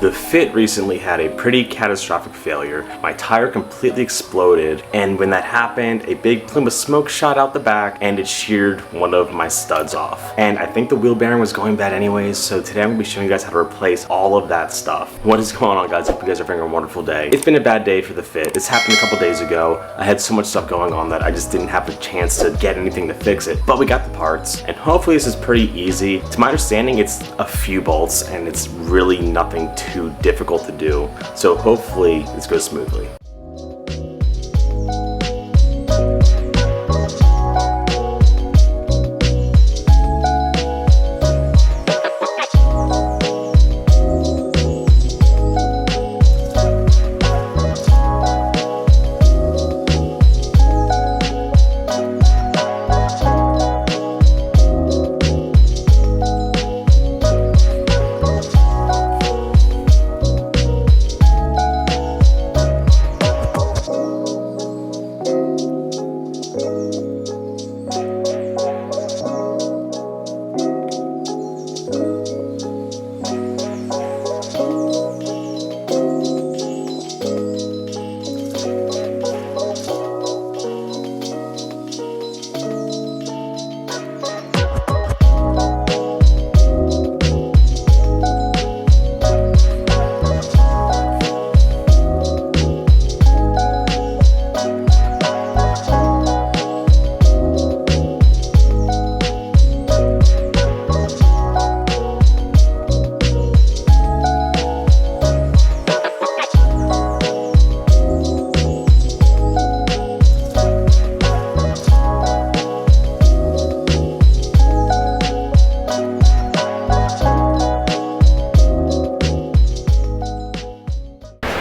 The Fit recently had a pretty catastrophic failure. My tire completely exploded, and when that happened, a big plume of smoke shot out the back and it sheared one of my studs off. And I think the wheel bearing was going bad anyways, so today I'm going to be showing you guys how to replace all of that stuff. What is going on, guys? Hope you guys are having a wonderful day. It's been a bad day for the Fit. This happened a couple days ago. I had so much stuff going on that I just didn't have the chance to get anything to fix it, but we got the parts, and hopefully this is pretty easy. To my understanding, it's a few bolts and it's really nothing too difficult to do, so hopefully this goes smoothly.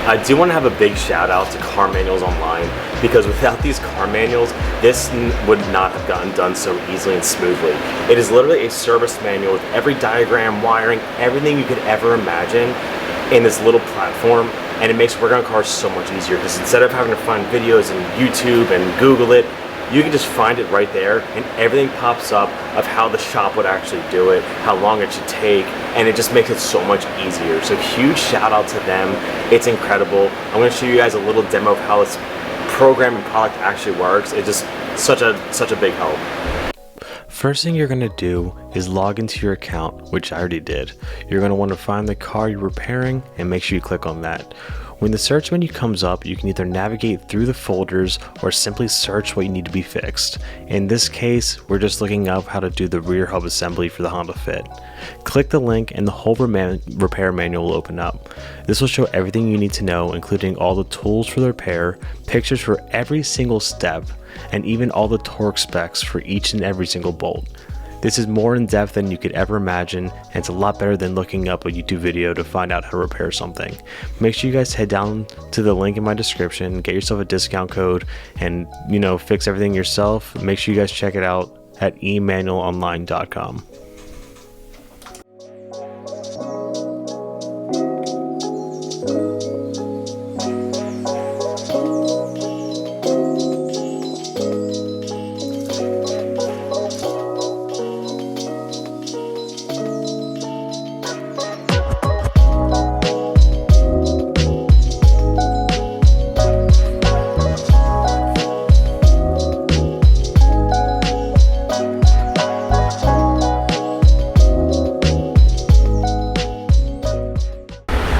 I do want to have a big shout out to car manuals online, because without these car manuals, this would not have gotten done so easily and smoothly. It is literally a service manual with every diagram, wiring, everything you could ever imagine in this little platform, and it makes working on cars so much easier, because instead of having to find videos in YouTube and Google it, you can just find it right there, and everything pops up of how the shop would actually do it, how long it should take, and it just makes it so much easier. So huge shout out to them. It's incredible. I'm going to show you guys a little demo of how this program and product actually works. It's just such a big help. First thing you're going to do is log into your account, which I already did. You're going to want to find the car you're repairing and make sure you click on that. When the search menu comes up, you can either navigate through the folders or simply search what you need to be fixed. In this case, we're just looking up how to do the rear hub assembly for the Honda Fit. Click the link and the whole repair manual will open up. This will show everything you need to know, including all the tools for the repair, pictures for every single step, and even all the torque specs for each and every single bolt. This is more in depth than you could ever imagine, and it's a lot better than looking up a YouTube video to find out how to repair something. Make sure you guys head down to the link in my description, get yourself a discount code, and fix everything yourself. Make sure you guys check it out at emanualonline.com.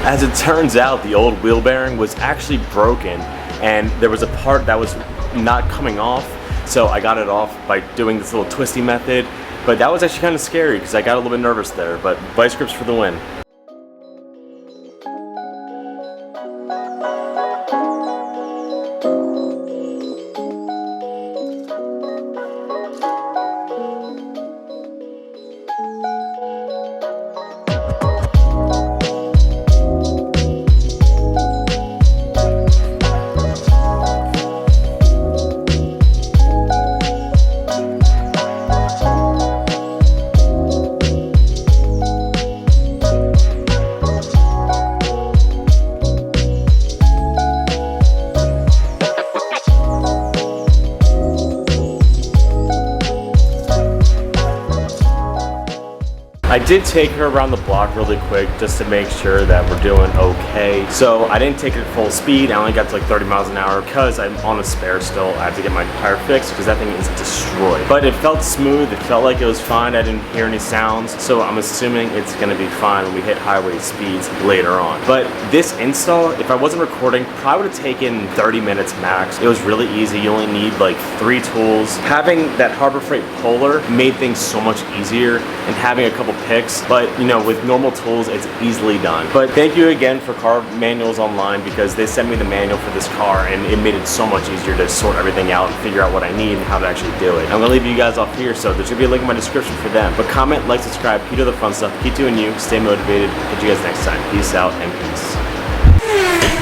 As it turns out, the old wheel bearing was actually broken, and there was a part that was not coming off, so I got it off by doing this little twisty method, but that was actually kind of scary because I got a little bit nervous there, but vice grips for the win. did take her around the block really quick just to make sure that we're doing okay. So I didn't take it at full speed. I only got to like 30 miles an hour because I'm on a spare still. I have to get my tire fixed because that thing is destroyed. But it felt smooth. It felt like it was fine. I didn't hear any sounds. So I'm assuming it's gonna be fine when we hit highway speeds later on. But this install, if I wasn't recording, probably would have taken 30 minutes max. It was really easy. You only need like 3 tools. Having that Harbor Freight Polar made things so much easier, and having a couple picks, but you know, with normal tools it's easily done. But thank you again for Car Manuals Online, because they sent me the manual for this car and it made it so much easier to sort everything out and figure out what I need and how to actually do it. I'm gonna leave you guys off here, so there should be a link in my description for them. But comment, like, subscribe, keep doing the fun stuff, keep doing you, stay motivated. Catch you guys next time. Peace out and peace.